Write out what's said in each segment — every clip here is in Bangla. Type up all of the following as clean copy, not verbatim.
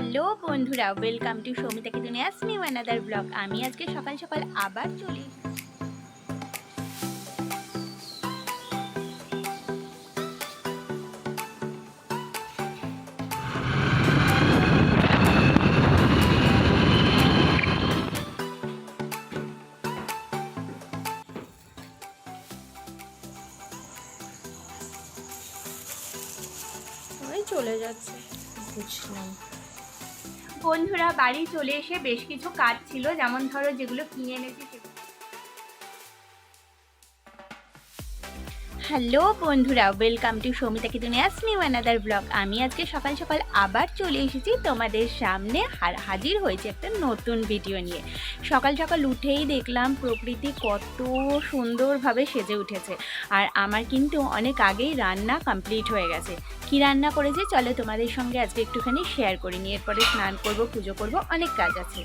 হ্যালো বন্ধুরা, ওয়েলকাম টু সৌমিতা কি দুনিয়াস নিউ অ্যানাদার ব্লগ। আমি আজকে সকাল সকাল আবার চলে চলে যাচ্ছে বুঝলাম। বন্ধুরা, বাড়ি চলে এসে বেশ কিছু কাজ ছিল, যেমন ধরো যেগুলো কিনে এনেছি সেগুলো। হ্যালো বন্ধুরা, ওয়েলকাম টু সৌমিতা কি দুনিয়াস নিউ অ্যানাদার ব্লগ। আমি আজকে সকাল সকাল আবার চলে এসেছি তোমাদের সামনে, হাজির হয়েছে একটা নতুন ভিডিও নিয়ে। সকাল সকাল উঠেই দেখলাম প্রকৃতি কত সুন্দরভাবে সেজে উঠেছে, আর আমার কিন্তু অনেক আগেই রান্না কমপ্লিট হয়ে গেছে। কি রান্না করেছি চলো তোমাদের সঙ্গে আজকে একটুখানি শেয়ার করি। এরপরে স্নান করব, পুজো করব, অনেক কাজ আছে।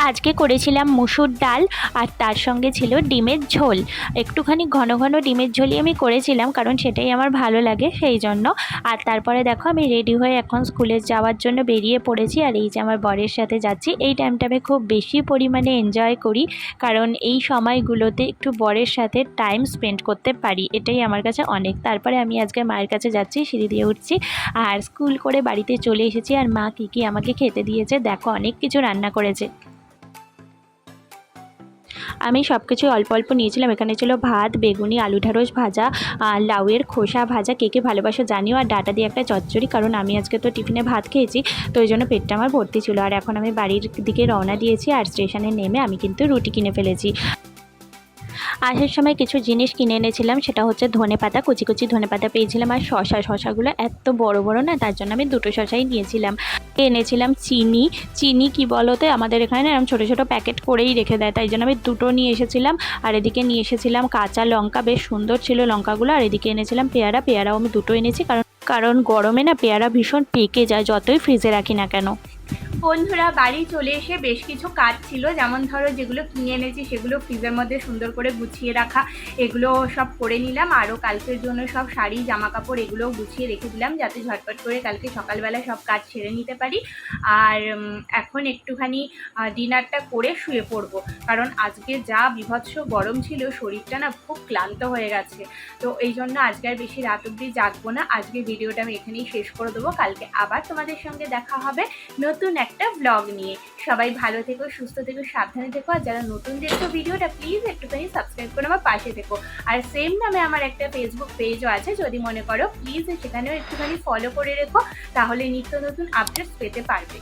আজকে করেছিলাম মুসুর ডাল, আর তার সঙ্গে ছিল ডিমের ঝোল। একটুখানি ঘন ঘন ডিমের ঝোলই আমি করেছিলাম, কারণ সেটাই আমার ভালো লাগে সেই জন্য। আর তারপরে দেখো আমি রেডি হয়ে এখন স্কুলে যাওয়ার জন্য বেরিয়ে পড়েছি। আর এই যে আমার বরের সাথে যাচ্ছি, এই টাইমটা আমি খুব বেশি পরিমাণে এনজয় করি, কারণ এই সময়গুলোতে একটু বরের সাথে টাইম স্পেন্ড করতে পারি, এটাই আমার কাছে অনেক। তারপরে আমি আজকে মায়ের কাছে যাচ্ছি, সিঁড়ি দিয়ে উঠছি, আর স্কুল করে বাড়িতে চলে এসেছি। আর মা কী আমাকে খেতে দিয়েছে দেখো, অনেক কিছু রান্না করেছে। আমি সব কিছু অল্প অল্প নিয়েছিলাম। এখানে ছিল ভাত, বেগুনি, আলু ঢ্যাঁড়স ভাজা, লাউয়ের খোসা ভাজা, কে ভালোবাসো জানিও, আর ডাটা দিয়ে একটা চচ্চড়ি, কারণ আমি আজকে তো টিফিনে ভাত খেয়েছি, তো ওই জন্য পেটটা আমার ভর্তি ছিল। আর এখন আমি বাড়ির দিকে রওনা দিয়েছি, আর স্টেশনে নেমে আমি কিন্তু রুটি কিনে ফেলেছি। আসার সময় কিছু জিনিস কিনে এনেছিলাম, সেটা হচ্ছে ধনেপাতা, কুচি কুচি ধনেপাতা পেয়েছিলাম, আর শশাগুলো এত বড় বড় না, তার জন্য আমি দুটো শশাই নিয়েছিলাম। এনেছিলাম চিনি কি বলতে আমাদের এখানে এরকম ছোটো ছোটো প্যাকেট করেই রেখে দেয়, তাই জন্য আমি দুটো নিয়ে এসেছিলাম। আর এদিকে নিয়ে এসেছিলাম কাঁচা লঙ্কা, বেশ সুন্দর ছিল লঙ্কাগুলো। আর এদিকে এনেছিলাম পেয়ারাও আমি দুটো এনেছি, কারণ গরমে না পেয়ারা ভীষণ পেকে যায় যতই ফ্রিজে রাখি না কেন। বন্ধুরা, বাড়ি চলে এসে বেশ কিছু কাজ ছিল, যেমন ধরো যেগুলো কিনে এনেছি সেগুলো ফ্রিজের মধ্যে সুন্দর করে গুছিয়ে রাখা, এগুলো সব করে নিলাম। আরও কালকের জন্য সব শাড়ি জামা কাপড় এগুলোও গুছিয়ে রেখে দিলাম, যাতে ঝটপট করে কালকে সকালবেলা সব কাজ সেরে নিতে পারি। আর এখন একটুখানি ডিনারটা করে শুয়ে পড়বো, কারণ আজকে যা বীভৎস গরম ছিল, শরীরটা না খুব ক্লান্ত হয়ে গেছে। তো এই জন্য আজকে আর বেশি রাত অবধি জাগবো না, আজকে ভিডিওটা আমি এখানেই শেষ করে দেবো। কালকে আবার তোমাদের সঙ্গে দেখা হবে নতুন একটা ব্লগ নিয়ে। সবাই ভালো থেকো, সুস্থ থেকো, সাবধানে থেকো। আর যারা নতুন দেখছো ভিডিওটা, প্লিজ একটুখানি সাবস্ক্রাইব করে আমার পাশে থেকো। আর সেম নামে আমার একটা ফেসবুক পেজও আছে, যদি মনে করো প্লিজ সেখানেও একটুখানি ফলো করে রেখো, তাহলে নিত্য নতুন আপডেটস পেতে পারবে।